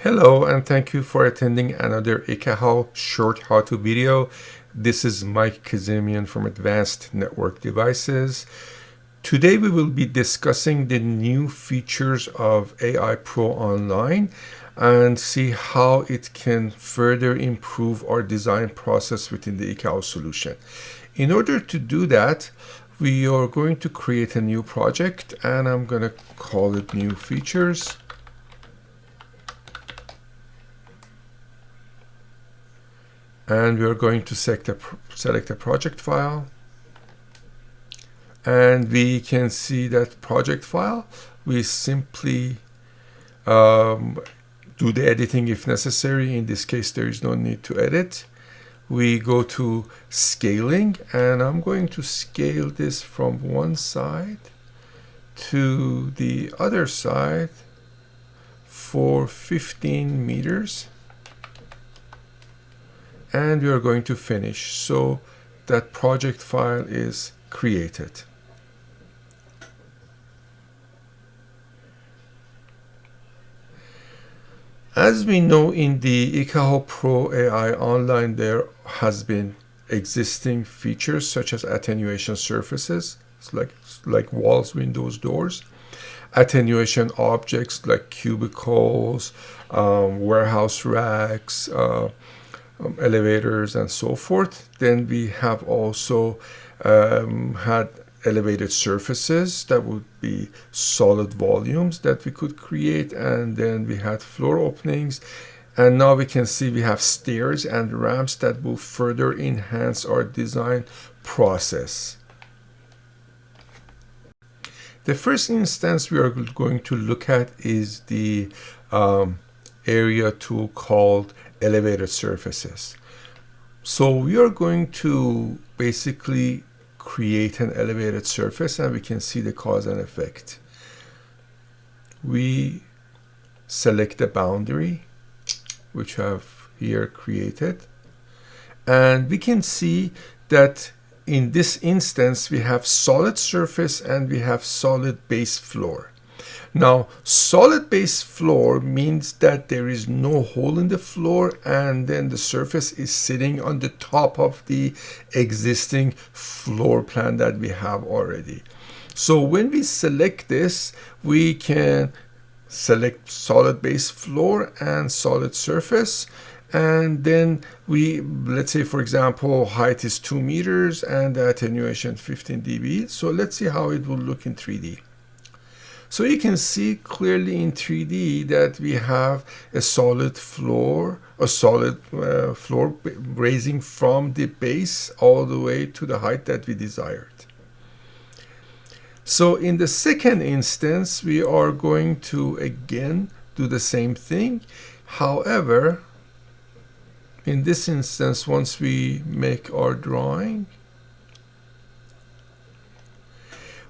Hello, and thank you for attending another Ekahau short how-to video. This is Mike Kazemian from Advanced Network Devices. Today we will be discussing the new features of AI Pro Online and see how it can further improve our design process within the Ekahau solution. In order to do that, we are going to create a new project, and I'm going to call it New Features. And we are going to select a project file, and we can see that project file. We simply do the editing if necessary. In this case, there is no need to edit. We go to scaling, and I'm going to scale this from one side to the other side for 15 meters. And we are going to finish. So that project file is created. As we know, in the Ekahau Pro AI Online, there has been existing features such as attenuation surfaces, like walls, windows, doors, attenuation objects like cubicles, warehouse racks, elevators, and so forth. Then we have also had elevated surfaces that would be solid volumes that we could create, and then we had floor openings, and now we can see we have stairs and ramps that will further enhance our design process. The first instance we are going to look at is the area tool called elevated surfaces. So we are going to basically create an elevated surface, and we can see the cause and effect. We select the boundary, which I have here created, and we can see that in this instance we have solid surface and we have solid base floor. Now, solid base floor means that there is no hole in the floor, and then the surface is sitting on the top of the existing floor plan that we have already. So when we select this, we can select solid base floor and solid surface, and then let's say, for example, height is 2 meters and the attenuation 15 dB. So let's see how it will look in 3D. So you can see clearly in 3D that we have a solid floor, floor raising from the base all the way to the height that we desired. So in the second instance, we are going to again do the same thing. However, in this instance, once we make our drawing,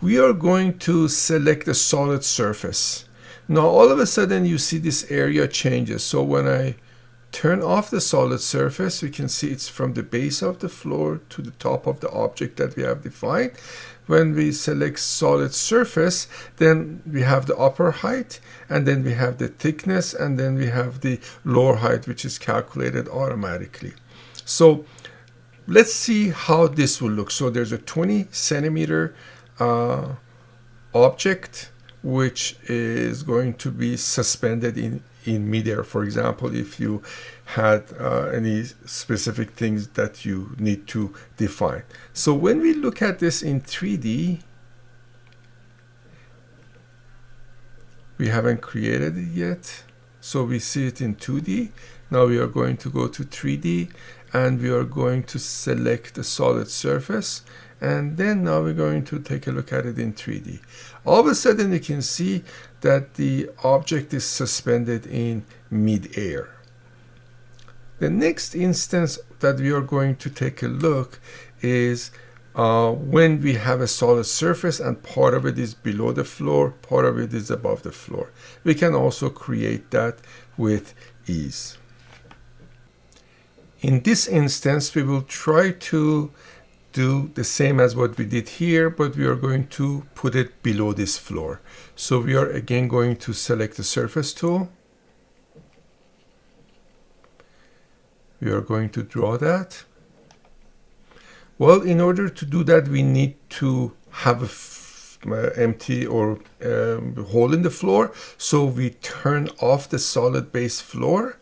we are going to select a solid surface. Now all of a sudden you see this area changes. So when I turn off the solid surface, we can see it's from the base of the floor to the top of the object that we have defined. When we select solid surface, then we have the upper height, and then we have the thickness, and then we have the lower height, which is calculated automatically. So let's see how this will look. So there's a 20 centimeter object which is going to be suspended in midair. For example, if you had any specific things that you need to define. So when we look at this in 3D, we haven't created it yet, so we see it in 2D. Now we are going to go to 3D, and we are going to select the solid surface, and then now we're going to take a look at it in 3D. All of a sudden you can see that the object is suspended in mid-air. The next instance that we are going to take a look is when we have a solid surface and part of it is below the floor, part of it is above the floor. We can also create that with ease. In this instance, we will try to do the same as what we did here, but we are going to put it below this floor. So we are again going to select the surface tool, We are going to draw that. Well, in order to do that, we need to have a empty or hole in the floor. So we turn off the solid base floor,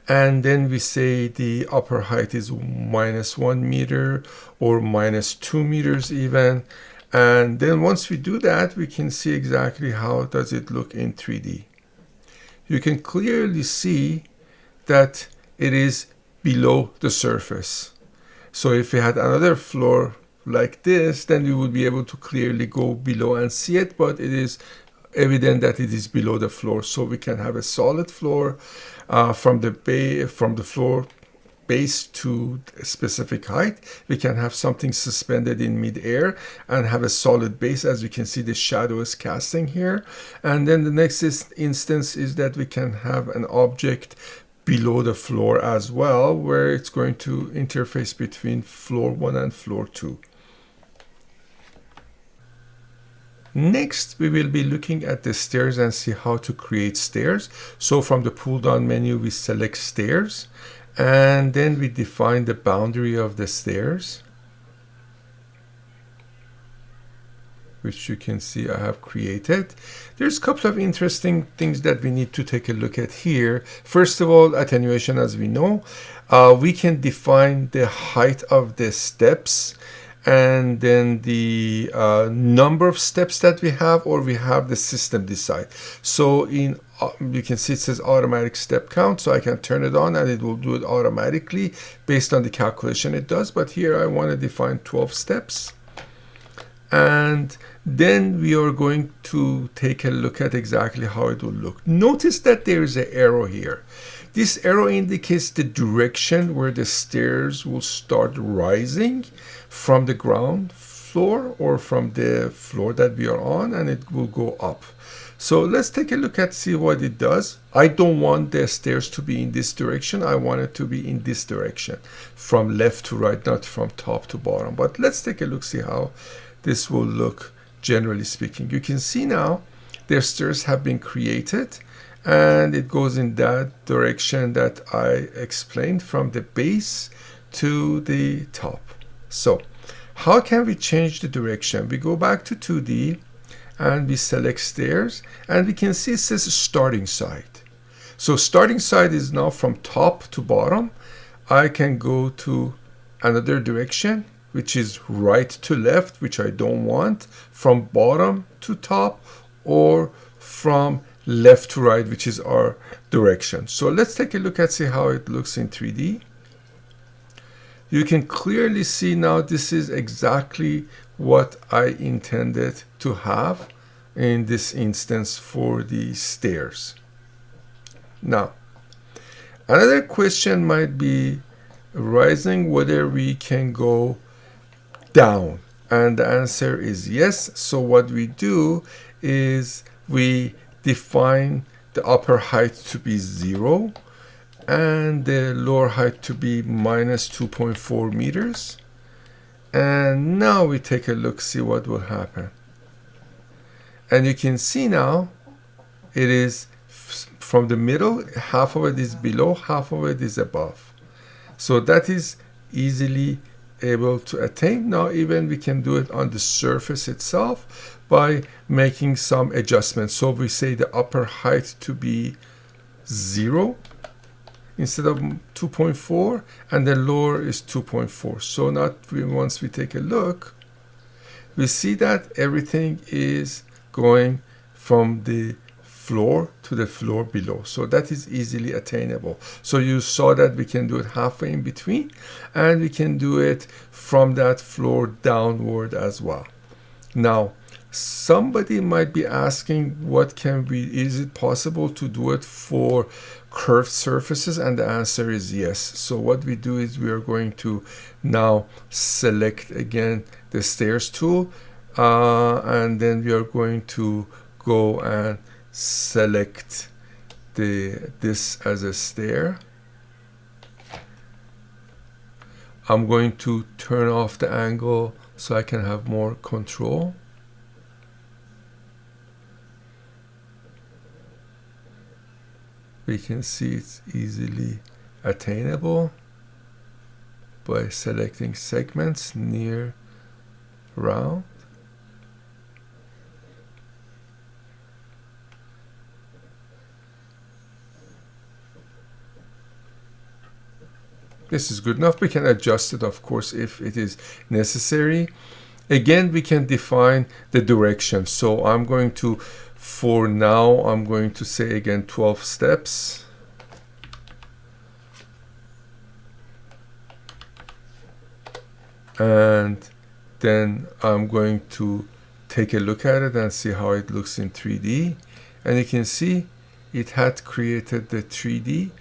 and then we say the upper height is -1 meter or -2 meters even. And then once we do that, we can see exactly how does it look in 3D. You can clearly see that it is below the surface. So if we had another floor like this, then we would be able to clearly go below and see it, but it is evident that it is below the floor. So we can have a solid floor from the floor base to a specific height. We can have something suspended in mid-air and have a solid base, as you can see the shadow is casting here. And then the next instance is that we can have an object below the floor as well, where it's going to interface between floor 1 and floor 2. Next, we will be looking at the stairs and see how to create stairs. So from the pull down menu, we select stairs, and then we define the boundary of the stairs, which you can see I have created. There's a couple of interesting things that we need to take a look at here. First of all, attenuation, as we know. We can define the height of the steps, and then the number of steps that we have, or we have the system decide. So in you can see it says automatic step count, so I can turn it on and it will do it automatically based on the calculation it does. But here I want to define 12 steps. And then we are going to take a look at exactly how it will look. Notice that there is an arrow here. This arrow indicates the direction where the stairs will start rising from the ground floor or from the floor that we are on, and it will go up. So let's take a look at see what it does. I don't want the stairs to be in this direction. I want it to be in this direction, from left to right, not from top to bottom. But let's take a look, see how this will look generally speaking. You can see now their stairs have been created, and it goes in that direction that I explained, from the base to the top. So how can we change the direction? We go back to 2D and we select stairs, and we can see it says starting side. So starting side is now from top to bottom. I can go to another direction, which is right to left, which I don't want, from bottom to top, or from left to right, which is our direction. So let's take a look at see how it looks in 3D. You can clearly see now this is exactly what I intended to have in this instance for the stairs. Now, another question might be arising whether we can go down, and the answer is yes. So what we do is we define the upper height to be 0 and the lower height to be -2.4 meters. And now we take a look, see what will happen. And you can see now it is from the middle, half of it is below, half of it is above. So that is easily able to attain. Now even we can do it on the surface itself by making some adjustments. So we say the upper height to be 0 instead of 2.4, and the lower is 2.4. So now once we take a look, we see that everything is going from the floor to the floor below. So that is easily attainable. So you saw that we can do it halfway in between, and we can do it from that floor downward as well. Now, somebody might be asking, is it possible to do it for curved surfaces? And the answer is yes. So what we do is we are going to now select again the stairs tool, and then we are going to go and select this as a stair. I'm going to turn off the angle so I can have more control. We can see it's easily attainable. by selecting segments near round. This is good enough. We can adjust it, of course, if it is necessary. Again, we can define the direction. So I'm going to, for now, I'm going to say again 12 steps. And then I'm going to take a look at it and see how it looks in 3D. And you can see it had created the 3D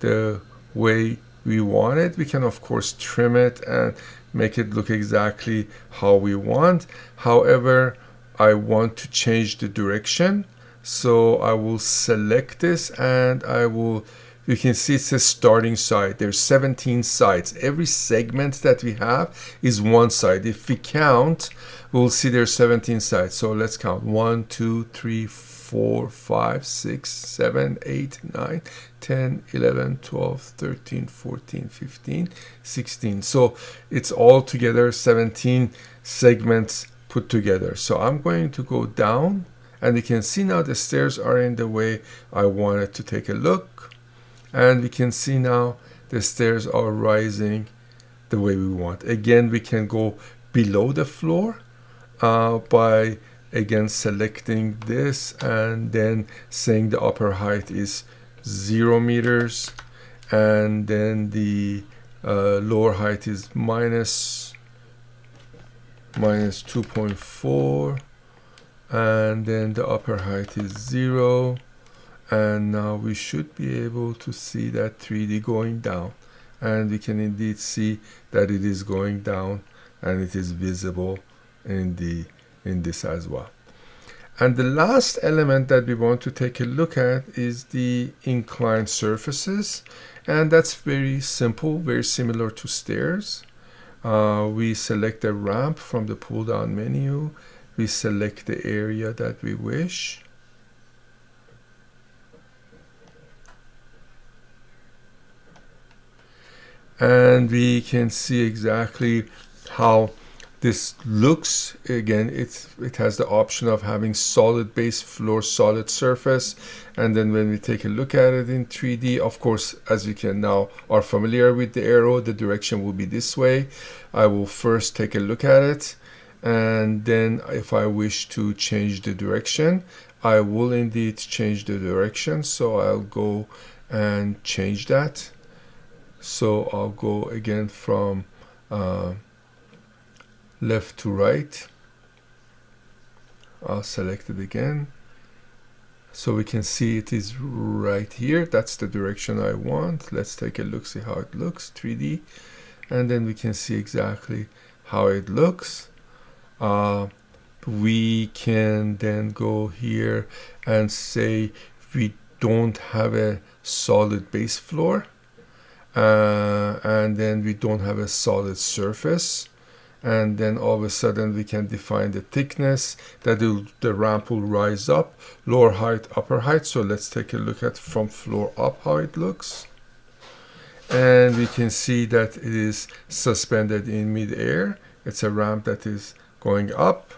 the way we want it. We can of course trim it and make it look exactly how we want. However, I want to change the direction, so I will select this and I will, you can see it says starting side. There's 17 sides. Every segment that we have is one side. If we count, we'll see there's 17 sides. So let's count 1, 2, 3, 4, 5, 6, 7, 8, 9, 10, 11, 12, 13, 14, 15, 16. So it's all together 17 segments put together. So I'm going to go down, and you can see now the stairs are in the way I wanted to take a look. And we can see now the stairs are rising the way we want. Again, we can go below the floor by again selecting this and then saying the upper height is 0 meters, and then the lower height is minus 2.4, and then the upper height is 0. And now we should be able to see that 3D going down, and we can indeed see that it is going down and it is visible in this as well. And the last element that we want to take a look at is the inclined surfaces, and that's very simple, very similar to stairs. We select a ramp from the pull down menu. We select the area that we wish. And we can see exactly how this looks. Again, it has the option of having solid base, floor, solid surface. And then when we take a look at it in 3D, of course, as you can now are familiar with the arrow, the direction will be this way. I will first take a look at it, and then if I wish to change the direction, I will indeed change the direction. So I'll go and change that. So I'll go again from left to right. I'll select it again. So we can see it is right here. That's the direction I want. Let's take a look, see how it looks, 3D. And then we can see exactly how it looks. We can then go here and say we don't have a solid base floor. And then we don't have a solid surface, and then all of a sudden we can define the thickness that the ramp will rise up, lower height, upper height. So let's take a look at from floor up how it looks, and we can see that it is suspended in mid-air. It's a ramp that is going up.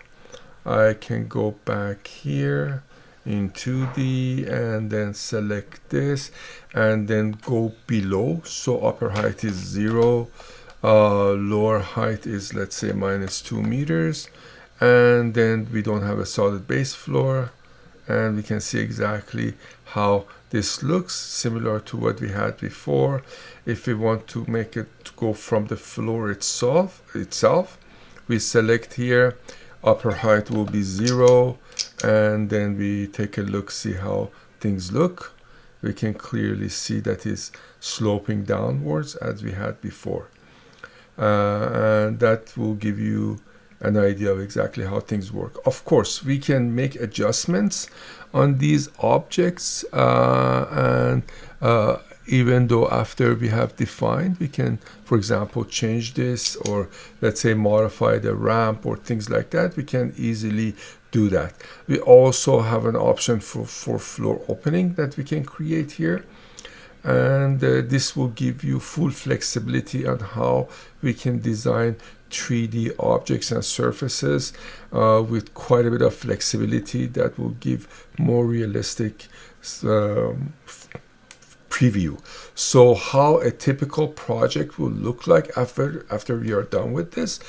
I can go back here in 2D and then select this and then go below. So upper height is 0, lower height is, let's say, minus 2 meters, and then we don't have a solid base floor, and we can see exactly how this looks, similar to what we had before. If we want to make it go from the floor itself, we select here, upper height will be 0, and then we take a look, see how things look. We can clearly see that it's sloping downwards as we had before. And that will give you an idea of exactly how things work. Of course, we can make adjustments on these objects, and even though after we have defined, we can, for example, change this, or let's say modify the ramp or things like that. We can easily do that. We also have an option for floor opening that we can create here. and this will give you full flexibility on how we can design 3D objects and surfaces with quite a bit of flexibility that will give more realistic preview. So how a typical project will look like after we are done with this.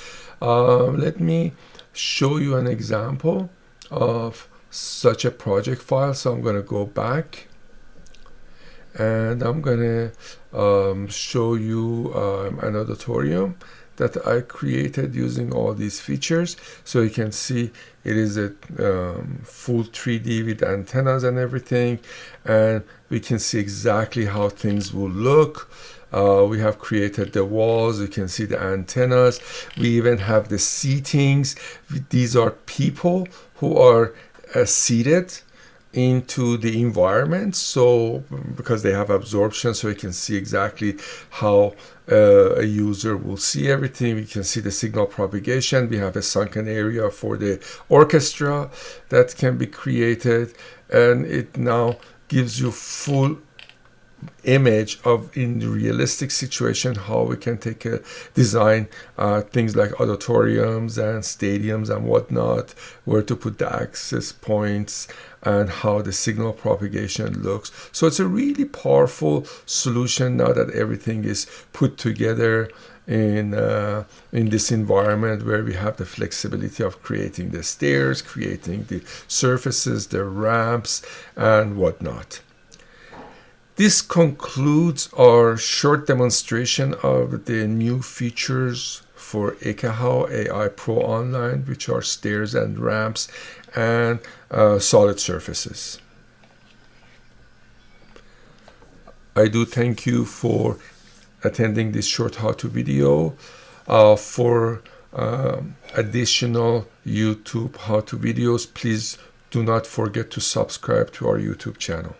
Let me show you an example of such a project file. So I'm going to go back and I'm going to show you an auditorium that I created using all these features. So you can see it is a full 3D with antennas and everything, and we can see exactly how things will look. We have created the walls, you can see the antennas, we even have the seatings. These are people who are seated into the environment, so because they have absorption, so you can see exactly how a user will see everything. We can see the signal propagation. We have a sunken area for the orchestra that can be created, and it now gives you full image of in the realistic situation how we can take a design things like auditoriums and stadiums and whatnot, where to put the access points and how the signal propagation looks. So it's a really powerful solution now that everything is put together in this environment where we have the flexibility of creating the stairs, creating the surfaces, the ramps and whatnot. This concludes our short demonstration of the new features for Ekahau AI Pro Online, which are stairs and ramps and solid surfaces. I do thank you for attending this short how-to video. For additional YouTube how-to videos, please do not forget to subscribe to our YouTube channel.